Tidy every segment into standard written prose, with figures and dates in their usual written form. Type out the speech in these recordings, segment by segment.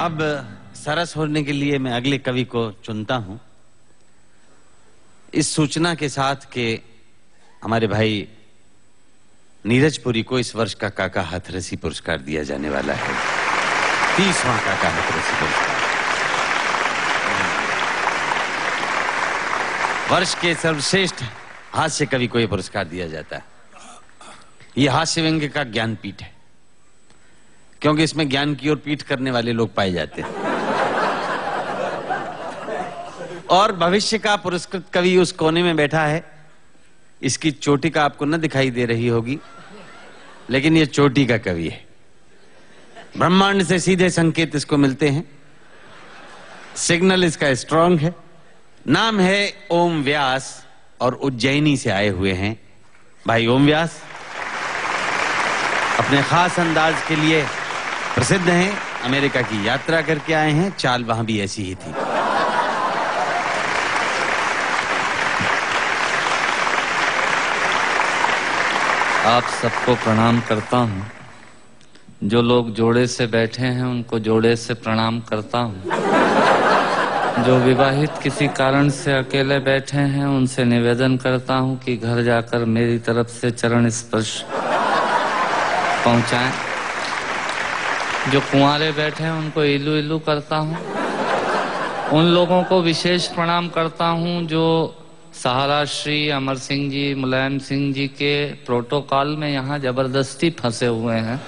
अब सरस होने के लिए मैं अगले कवि को चुनता हूं, इस सूचना के साथ कि हमारे भाई नीरज पुरी को इस वर्ष का काका हाथरसी पुरस्कार दिया जाने वाला है। 30वां काका हाथरसी पुरस्कार। वर्ष के सर्वश्रेष्ठ हास्य कवि को यह पुरस्कार दिया जाता है। यह हास्य व्यंग्य का ज्ञानपीठ है, क्योंकि इसमें ज्ञान की ओर पीठ करने वाले लोग पाए जाते हैं। और भविष्य का पुरस्कृत कवि उस कोने में बैठा है। इसकी चोटी का आपको न दिखाई दे रही होगी, लेकिन यह चोटी का कवि है। ब्रह्मांड से सीधे संकेत इसको मिलते हैं। सिग्नल इसका स्ट्रांग है। नाम है ओम व्यास और उज्जैनी से आए हुए हैं भाई ओम व्यास। अपने खास अंदाज के लिए प्रसिद्ध हैं। अमेरिका की यात्रा करके आए हैं। चाल वहां भी ऐसी ही थी। आप सबको प्रणाम करता हूं। जो लोग जोड़े से बैठे हैं उनको जोड़े से प्रणाम करता हूं। जो विवाहित किसी कारण से अकेले बैठे हैं उनसे निवेदन करता हूं कि घर जाकर मेरी तरफ से चरण स्पर्श पहुंचाएं। जो कुंवारे बैठे हैं उनको इलू इलू करता हूं। उन लोगों को विशेष प्रणाम करता हूं जो सहारा श्री अमर सिंह जी, मुलायम सिंह जी के प्रोटोकॉल में यहाँ जबरदस्ती फंसे हुए हैं,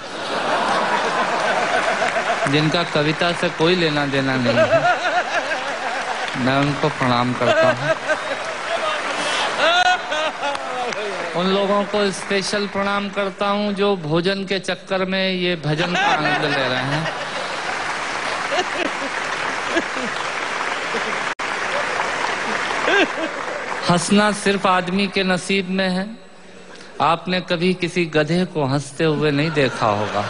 जिनका कविता से कोई लेना देना नहीं है। मैं उनको प्रणाम करता हूँ। उन लोगों को स्पेशल प्रणाम करता हूँ जो भोजन के चक्कर में ये भजन का आनंद ले रहे हैं। हंसना सिर्फ आदमी के नसीब में है। आपने कभी किसी गधे को हंसते हुए नहीं देखा होगा।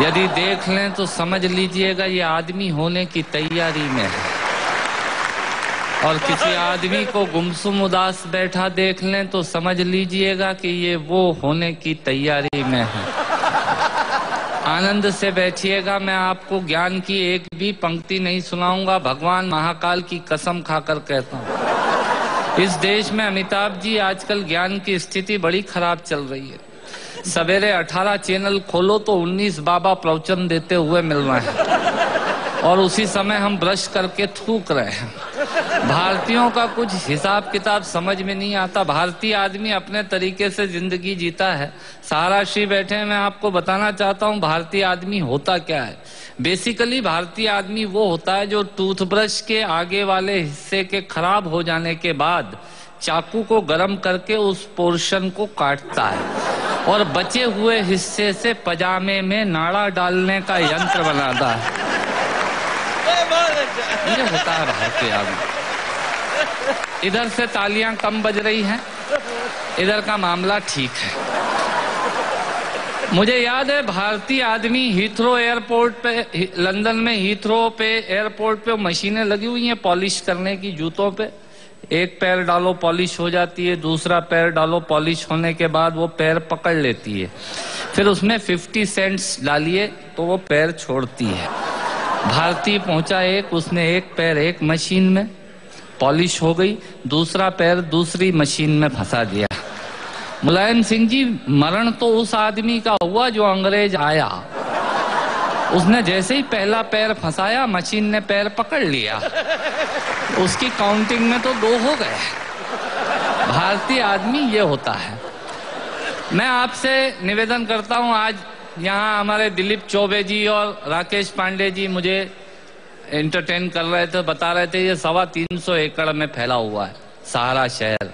यदि देख लें तो समझ लीजिएगा ये आदमी होने की तैयारी में है। और किसी आदमी को गुमसुम उदास बैठा देख लें तो समझ लीजिएगा कि ये वो होने की तैयारी में है। आनंद से बैठिएगा। मैं आपको ज्ञान की एक भी पंक्ति नहीं सुनाऊंगा। भगवान महाकाल की कसम खाकर कहता हूँ। इस देश में अमिताभ जी आजकल ज्ञान की स्थिति बड़ी खराब चल रही है। सवेरे 18 चैनल खोलो तो 19 बाबा प्रवचन देते हुए मिल रहे हैं और उसी समय हम ब्रश करके थूक रहे हैं। भारतीयों का कुछ हिसाब किताब समझ में नहीं आता। भारतीय आदमी अपने तरीके से जिंदगी जीता है। सहारा श्री बैठे हैं। मैं आपको बताना चाहता हूँ भारतीय आदमी होता क्या है। बेसिकली भारतीय आदमी वो होता है जो टूथब्रश के आगे वाले हिस्से के खराब हो जाने के बाद चाकू को गर्म करके उस पोर्शन को काटता है और बचे हुए हिस्से से पजामे में नाड़ा डालने का यंत्र बनाता है। ये होता है भारतीय आदमी। इधर से तालियां कम बज रही हैं, इधर का मामला ठीक है। मुझे याद है भारतीय आदमी हीथ्रो एयरपोर्ट पे, लंदन में हीथ्रो पे एयरपोर्ट पे मशीनें लगी हुई हैं पॉलिश करने की जूतों पे। एक पैर डालो पॉलिश हो जाती है, दूसरा पैर डालो पॉलिश होने के बाद वो पैर पकड़ लेती है। फिर उसमें 50 सेंट्स डालिए तो वो पैर छोड़ती है। भारतीय पहुंचा एक, उसने एक पैर एक मशीन में पॉलिश हो गई, दूसरा पैर दूसरी मशीन में फंसा दिया। मुलायम सिंह जी, मरण तो उस आदमी का हुआ जो अंग्रेज आया। उसने जैसे ही पहला पैर फंसाया मशीन ने पैर पकड़ लिया। उसकी काउंटिंग में तो 2 हो गए। भारतीय आदमी ये होता है। मैं आपसे निवेदन करता हूं, आज यहाँ हमारे दिलीप चौबे जी और राकेश पांडे जी मुझे एंटरटेन कर रहे थे, बता रहे थे ये 325 एकड़ में फैला हुआ है सहारा शहर।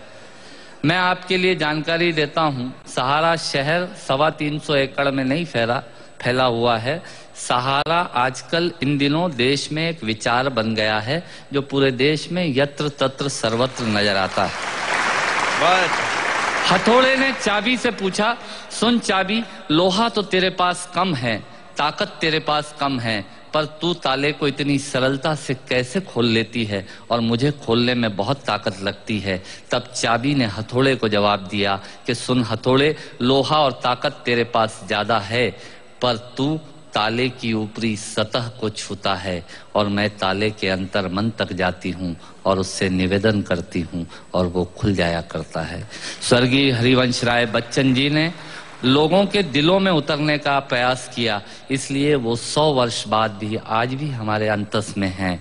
मैं आपके लिए जानकारी देता हूँ, सहारा शहर 325 एकड़ में नहीं फैला हुआ है। सहारा आजकल इन दिनों देश में एक विचार बन गया है जो पूरे देश में यत्र तत्र सर्वत्र नजर आता है। हथौड़े ने चाबी से पूछा, सुन चाबी, लोहा तो तेरे पास कम है, ताकत तेरे पास कम है, पर तू ताले को इतनी सरलता से कैसे खोल लेती है और मुझे खोलने में बहुत ताकत लगती है। तब चाबी ने हथौड़े को जवाब दिया कि सुन हथौड़े, लोहा और ताकत तेरे पास ज्यादा है, पर तू ताले की ऊपरी सतह को छूता है और मैं ताले के अंतर मन तक जाती हूँ और उससे निवेदन करती हूँ और वो खुल जाया करता है। स्वर्गीय हरिवंश राय बच्चन जी ने लोगों के दिलों में उतरने का प्रयास किया, इसलिए वो 100 वर्ष बाद भी आज भी हमारे अंतस में हैं।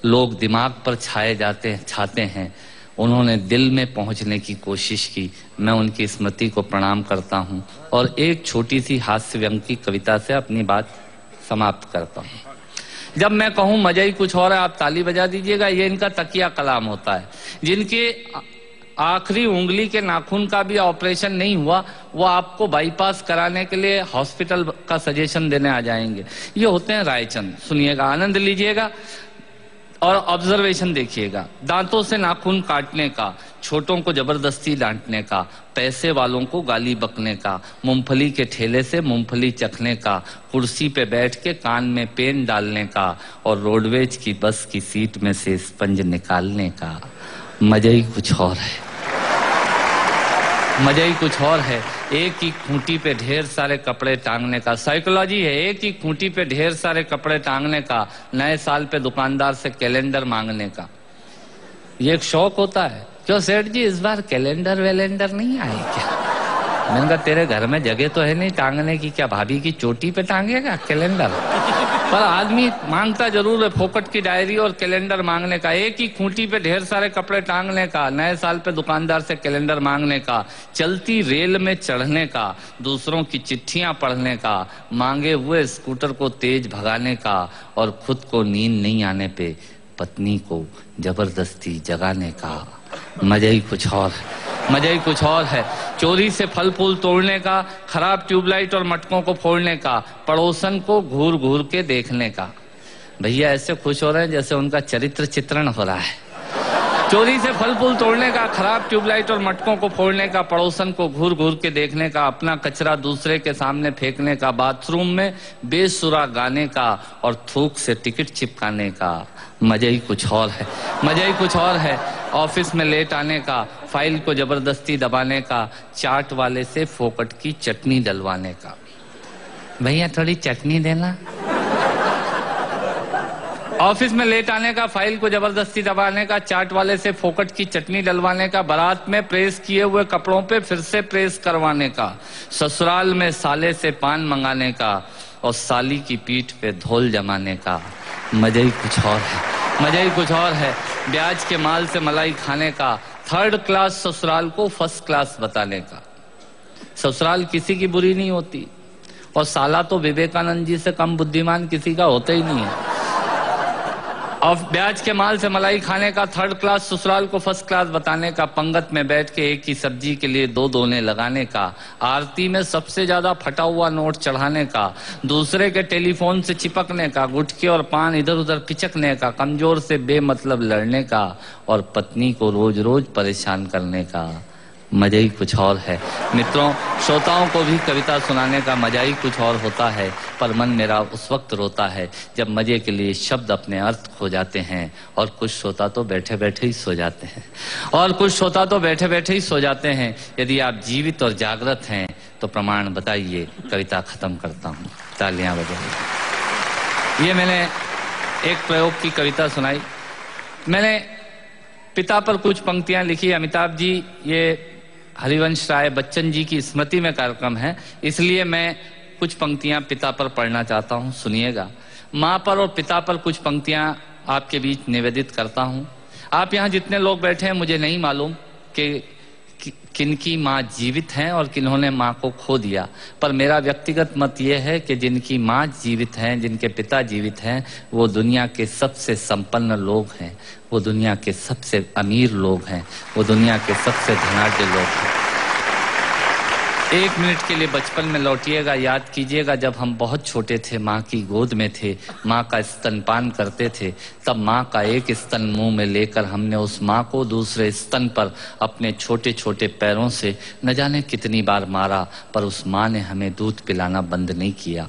लोग दिमाग पर छाते हैं, उन्होंने दिल में पहुंचने की कोशिश की। मैं उनकी स्मृति को प्रणाम करता हूं और एक छोटी सी हास्य व्यंग की कविता से अपनी बात समाप्त करता हूं। जब मैं कहूं मजा ही कुछ और है, आप ताली बजा दीजिएगा। ये इनका तकिया कलाम होता है। जिनके आखिरी उंगली के नाखून का भी ऑपरेशन नहीं हुआ, वो आपको बाईपास कराने के लिए हॉस्पिटल का सजेशन देने आ जाएंगे। ये होते हैं रायचंद। सुनिएगा, आनंद लीजिएगा और ऑब्जर्वेशन देखिएगा। दांतों से नाखून काटने का, छोटों को जबरदस्ती डांटने का, पैसे वालों को गाली बकने का, मूंगफली के ठेले से मूंगफली चखने का, कुर्सी पे बैठ के कान में पेन डालने का और रोडवेज की बस की सीट में से स्पंज निकालने का। मजा ही कुछ और है, मजा ही कुछ और है। एक ही खूंटी पे ढेर सारे कपड़े टांगने का, साइकोलॉजी है। एक ही खूंटी पे ढेर सारे कपड़े टांगने का, नए साल पे दुकानदार से कैलेंडर मांगने का। ये एक शौक होता है। क्यों सेठ जी, इस बार कैलेंडर वेलेंडर नहीं आए क्या? मैंने कहा तेरे घर में जगह तो है नहीं टांगने की, क्या भाभी की चोटी पे टांगेगा कैलेंडर? पर आदमी मांगता जरूर है, फोकट की डायरी और कैलेंडर मांगने का। एक ही खूंटी पे ढेर सारे कपड़े टांगने का, नए साल पे दुकानदार से कैलेंडर मांगने का, चलती रेल में चढ़ने का, दूसरों की चिट्ठियां पढ़ने का, मांगे हुए स्कूटर को तेज भगाने का और खुद को नींद नहीं आने पे पत्नी को जबरदस्ती जगाने का। मजा ही कुछ और है, मजा ही कुछ और है। चोरी से फल फूल तोड़ने का, खराब ट्यूबलाइट और मटकों को फोड़ने का, पड़ोसन को घूर घूर के देखने का। भैया ऐसे खुश हो रहे हैं जैसे उनका चरित्र चित्रण हो रहा है। चोरी से फल फूल तोड़ने का, खराब ट्यूबलाइट और मटकों को फोड़ने का, पड़ोसन को घूर घूर के देखने का, अपना कचरा दूसरे के सामने फेंकने का, बाथरूम में बेसुरा गाने का और थूक से टिकट चिपकाने का। मजा ही कुछ और है, मजा ही कुछ और है। ऑफिस में लेट आने का, फाइल को जबरदस्ती दबाने का, चाट वाले से फोकट की चटनी डलवाने का। भैया थोड़ी चटनी देना। ऑफिस में लेट आने का, फाइल को जबरदस्ती दबाने का, चाट वाले से फोकट की चटनी डलवाने का, बारात में प्रेस किए हुए कपड़ों पे फिर से प्रेस करवाने का, ससुराल में साले से पान मंगाने का और साली की पीठ पे धोल जमाने का। मजा ही कुछ और है, मजा ही कुछ और है। ब्याज के माल से मलाई खाने का, 3rd क्लास ससुराल को 1st क्लास बताने का। ससुराल किसी की बुरी नहीं होती और साला तो विवेकानंद जी से कम बुद्धिमान किसी का होता ही नहीं है। और ब्याज के माल से मलाई खाने का, 3rd क्लास ससुराल को 1st क्लास बताने का, पंगत में बैठ के एक ही सब्जी के लिए 2 दोने लगाने का, आरती में सबसे ज्यादा फटा हुआ नोट चढ़ाने का, दूसरे के टेलीफोन से चिपकने का, गुटखे और पान इधर उधर पिचकने का, कमजोर से बेमतलब लड़ने का और पत्नी को रोज रोज परेशान करने का। मजा ही कुछ और है। मित्रों, श्रोताओं को भी कविता सुनाने का मजा ही कुछ और होता है, पर मन मेरा उस वक्त रोता है जब मजे के लिए शब्द अपने अर्थ खो जाते हैं और कुछ श्रोता तो बैठे बैठे ही सो जाते हैं, और कुछ श्रोता तो बैठे बैठे ही सो जाते हैं। यदि आप जीवित और जागृत हैं तो प्रमाण बताइए। कविता खत्म करता हूँ, तालियां बजाइए। ये मैंने एक प्रयोग की कविता सुनाई। मैंने पिता पर कुछ पंक्तियां लिखी। अमिताभ जी, ये हरिवंश राय बच्चन जी की स्मृति में कार्यक्रम है, इसलिए मैं कुछ पंक्तियां पिता पर पढ़ना चाहता हूं, सुनिएगा। माँ पर और पिता पर कुछ पंक्तियां आपके बीच निवेदित करता हूं। आप यहाँ जितने लोग बैठे हैं, मुझे नहीं मालूम कि किनकी माँ जीवित हैं और किन्होंने माँ को खो दिया, पर मेरा व्यक्तिगत मत यह है कि जिनकी माँ जीवित हैं, जिनके पिता जीवित हैं, वो दुनिया के सबसे संपन्न लोग हैं, वो दुनिया के सबसे अमीर लोग हैं, वो दुनिया के सबसे धनाढ्य लोग हैं। 1 मिनट के लिए बचपन में लौटिएगा, याद कीजिएगा जब हम बहुत छोटे थे, माँ की गोद में थे, माँ का स्तनपान करते थे, तब माँ का एक स्तन मुंह में लेकर हमने उस माँ को दूसरे स्तन पर अपने छोटे छोटे पैरों से न जाने कितनी बार मारा, पर उस माँ ने हमें दूध पिलाना बंद नहीं किया।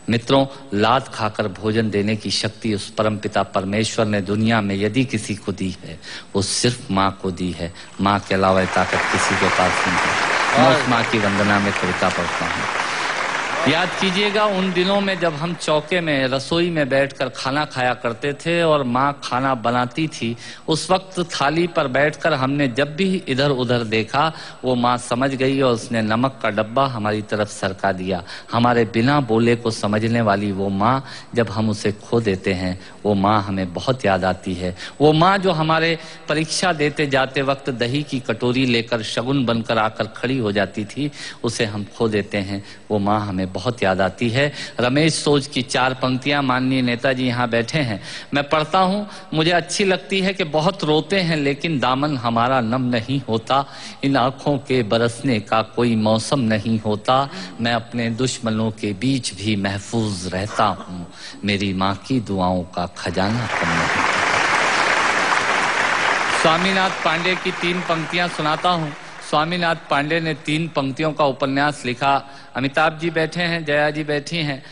मित्रों, लात खाकर भोजन देने की शक्ति उस परमपिता परमेश्वर ने दुनिया में यदि किसी को दी है, वो सिर्फ माँ को दी है। माँ के अलावा ताकत किसी के पास नहीं है। मैं उस माँ की वंदना में कविता पढ़ता हूँ। याद कीजिएगा उन दिनों में जब हम चौके में रसोई में बैठकर खाना खाया करते थे और माँ खाना बनाती थी। उस वक्त थाली पर बैठकर हमने जब भी इधर उधर देखा वो माँ समझ गई और उसने नमक का डब्बा हमारी तरफ सरका दिया। हमारे बिना बोले को समझने वाली वो माँ, जब हम उसे खो देते हैं वो माँ हमें बहुत याद आती है। वो माँ जो हमारे परीक्षा देते जाते वक्त दही की कटोरी लेकर शगुन बनकर आकर खड़ी हो जाती थी, उसे हम खो देते हैं। वो माँ हमें बहुत याद आती है। रमेश सोज की 4 पंक्तियां माननीय नेताजी यहाँ बैठे हैं, मैं पढ़ता हूँ, मुझे अच्छी लगती है कि बहुत रोते हैं लेकिन दामन हमारा नम नहीं होता, इन आंखों के बरसने का कोई मौसम नहीं होता, मैं अपने दुश्मनों के बीच भी महफूज रहता हूँ, मेरी माँ की दुआओं का खजाना कम नहीं। स्वामीनाथ पांडे की 3 पंक्तियां सुनाता हूँ। स्वामीनाथ पांडे ने 3 पंक्तियों का उपन्यास लिखा। अमिताभ जी बैठे हैं, जया जी बैठी हैं।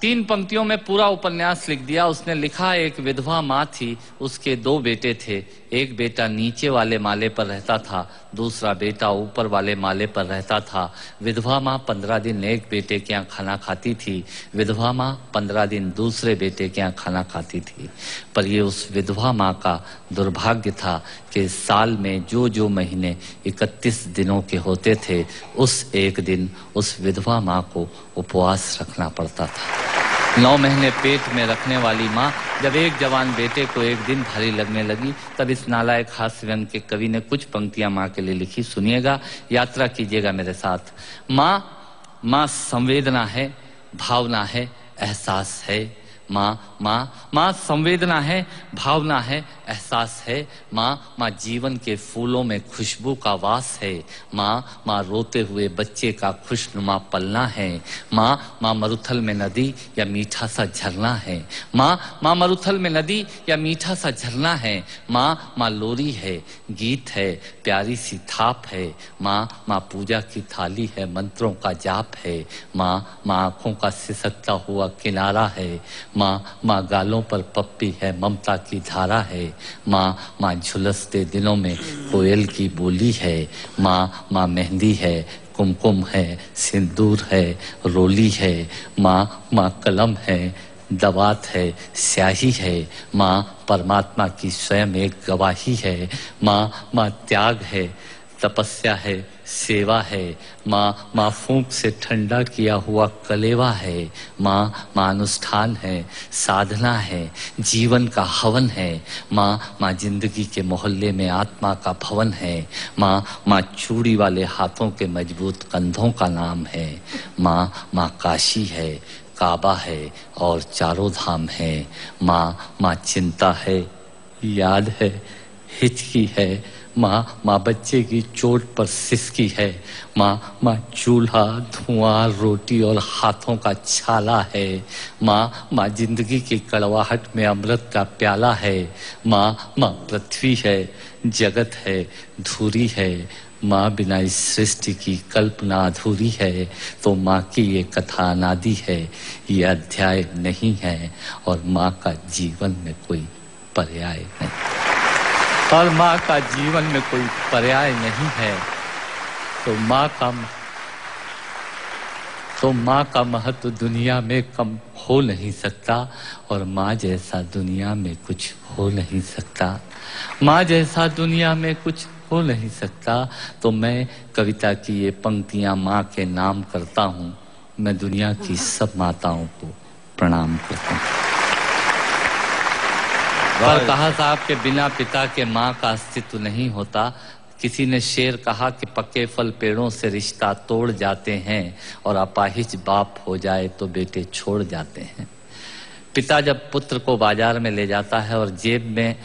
3 पंक्तियों में पूरा उपन्यास लिख दिया। उसने लिखा, एक विधवा माँ थी, उसके 2 बेटे थे। एक बेटा नीचे वाले माले पर रहता था, दूसरा बेटा ऊपर वाले माले पर रहता था। विधवा माँ 15 दिन एक बेटे के यहाँ खाना खाती थी, विधवा माँ 15 दिन दूसरे बेटे के यहाँ खाना खाती थी। पर ये उस विधवा माँ का दुर्भाग्य था कि साल में जो महीने 31 दिनों के होते थे, उस एक दिन उस विधवा माँ को उपवास रखना पड़ता था। 9 महीने पेट में रखने वाली माँ जब एक जवान बेटे को एक दिन भारी लगने लगी, तब इस नालायक हास्य व्यंग के कवि ने कुछ पंक्तियां माँ के लिए लिखी। सुनिएगा, यात्रा कीजिएगा मेरे साथ। माँ संवेदना है, भावना है, एहसास है। माँ संवेदना है, भावना है, एहसास है। माँ जीवन के फूलों में खुशबू का वास है। माँ रोते हुए बच्चे का खुशनुमा पलना है। माँ मरुथल में नदी या मीठा सा झरना है। माँ मरुथल में नदी या मीठा सा झरना है। माँ लोरी है, गीत है, प्यारी सी थाप है। माँ पूजा की थाली है, मंत्रों का जाप है। माँ आंखों का सिसकता हुआ किनारा है। माँ गालों पर पप्पी है, ममता की धारा है। माँ झुलसते दिनों में कोयल की बोली है। माँ मेहंदी है, कुमकुम है, सिंदूर है, रोली है। माँ कलम है, दवात है, स्याही है। माँ परमात्मा की स्वयं एक गवाही है। माँ त्याग है, तपस्या है, सेवा है। माँ फूंक से ठंडा किया हुआ कलेवा है। माँ अनुष्ठान है, साधना है, जीवन का हवन है। माँ जिंदगी के मोहल्ले में आत्मा का भवन है। माँ चूड़ी वाले हाथों के मजबूत कंधों का नाम है। माँ काशी है, काबा है और चारों धाम है। माँ चिंता है, याद है, हिचकी है। माँ बच्चे की चोट पर सिसकी है। माँ चूल्हा, धुआं, रोटी और हाथों का छाला है। माँ जिंदगी की कड़वाहट में अमृत का प्याला है। माँ पृथ्वी है, जगत है, धूरी है। माँ बिना इस सृष्टि की कल्पना अधूरी है। तो माँ की ये कथा अनादि है, ये अध्याय नहीं है, और माँ का जीवन में कोई पर्याय नहीं, और माँ का जीवन में कोई पर्याय नहीं है। तो माँ का महत्व दुनिया में कम हो नहीं सकता, और माँ जैसा दुनिया में कुछ हो नहीं सकता। माँ जैसा दुनिया में कुछ हो नहीं सकता। तो मैं कविता की ये पंक्तियां माँ के नाम करता हूँ। मैं दुनिया की सब माताओं को प्रणाम करता हूँ। पर कहा साहब के बिना पिता के माँ का अस्तित्व नहीं होता। किसी ने शेर कहा कि पक्के फल पेड़ों से रिश्ता तोड़ जाते हैं, और अपाहिज बाप हो जाए तो बेटे छोड़ जाते हैं। पिता जब पुत्र को बाजार में ले जाता है और जेब में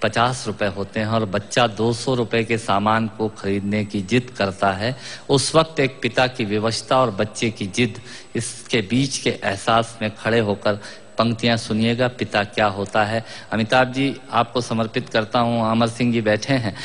50 रुपए होते हैं और बच्चा 200 रुपए के सामान को खरीदने की जिद करता है, उस वक्त एक पिता की विवशता और बच्चे की जिद, इसके बीच के एहसास में खड़े होकर पंक्तियां सुनिएगा, पिता क्या होता है। अमिताभ जी आपको समर्पित करता हूं। अमर सिंह जी बैठे हैं।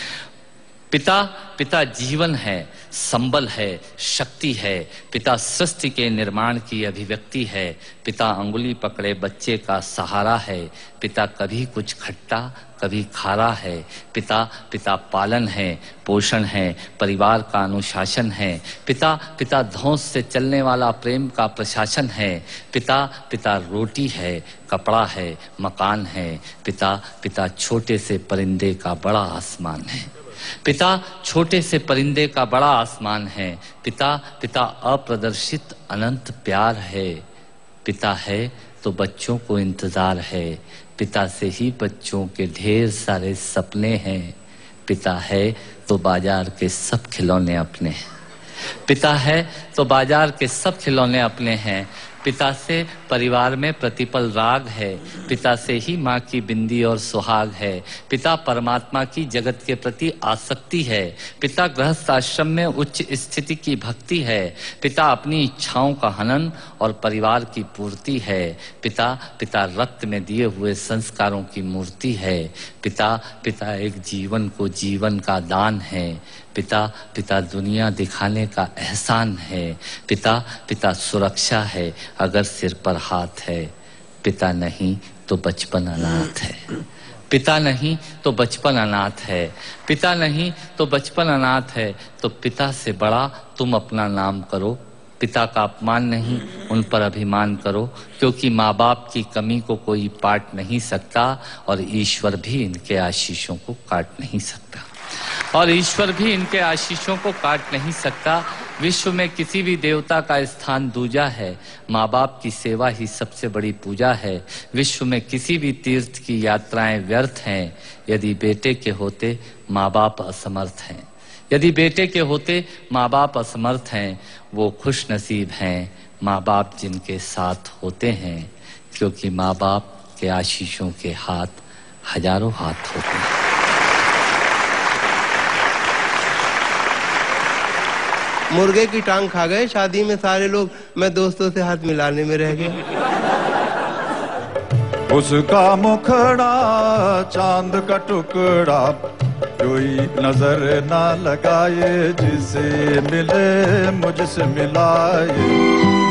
पिता पिता जीवन है, संबल है, शक्ति है। पिता सृष्टि के निर्माण की अभिव्यक्ति है। पिता अंगुली पकड़े बच्चे का सहारा है। पिता कभी कुछ खट्टा कभी खारा है। पिता पिता पालन है, पोषण है, परिवार का अनुशासन है। पिता पिता धौंस से चलने वाला प्रेम का प्रशासन है। पिता पिता रोटी है, कपड़ा है, मकान है। पिता पिता छोटे से परिंदे का बड़ा आसमान है। पिता छोटे से परिंदे का बड़ा आसमान है। पिता पिता अप्रदर्शित अनंत प्यार है। पिता है तो बच्चों को इंतजार है। पिता से ही बच्चों के ढेर सारे सपने हैं। पिता है तो बाजार के सब खिलौने अपने हैं। पिता है तो बाजार के सब खिलौने अपने हैं। पिता से परिवार में प्रतिपल राग है। पिता से ही माँ की बिंदी और सुहाग है। पिता परमात्मा की जगत के प्रति आसक्ति है। पिता गृहस्थ आश्रम में उच्च स्थिति की भक्ति है। पिता अपनी इच्छाओं का हनन और परिवार की पूर्ति है। पिता पिता रक्त में दिए हुए संस्कारों की मूर्ति है। पिता पिता एक जीवन को जीवन का दान है। पिता पिता दुनिया दिखाने का एहसान है। पिता पिता सुरक्षा है अगर सिर पर हाथ है। पिता नहीं तो बचपन अनाथ है। पिता नहीं तो बचपन अनाथ है। पिता नहीं तो बचपन अनाथ है। तो पिता से बड़ा तुम अपना नाम करो। पिता का अपमान नहीं, उन पर अभिमान करो, क्योंकि माँ बाप की कमी को कोई पाट नहीं सकता और ईश्वर भी इनके आशीषों को काट नहीं सकता। और ईश्वर भी इनके आशीषों को काट नहीं सकता। विश्व में किसी भी देवता का स्थान दूजा है। माँ बाप की सेवा ही सबसे बड़ी पूजा है। विश्व में किसी भी तीर्थ की यात्राएं व्यर्थ हैं यदि बेटे के होते माँ बाप असमर्थ हैं। यदि बेटे के होते माँ बाप असमर्थ हैं। वो खुश नसीब हैं माँ बाप जिनके साथ होते हैं, क्योंकि माँ बाप के आशीषों के हाथ हजारों हाथ होते हैं। मुर्गे की टांग खा गए शादी में सारे लोग, मैं दोस्तों से हाथ मिलाने में रह गया। उसका मुखड़ा चांद का टुकड़ा, कोई नजर ना लगाए, जिसे मिले मुझसे मिलाए।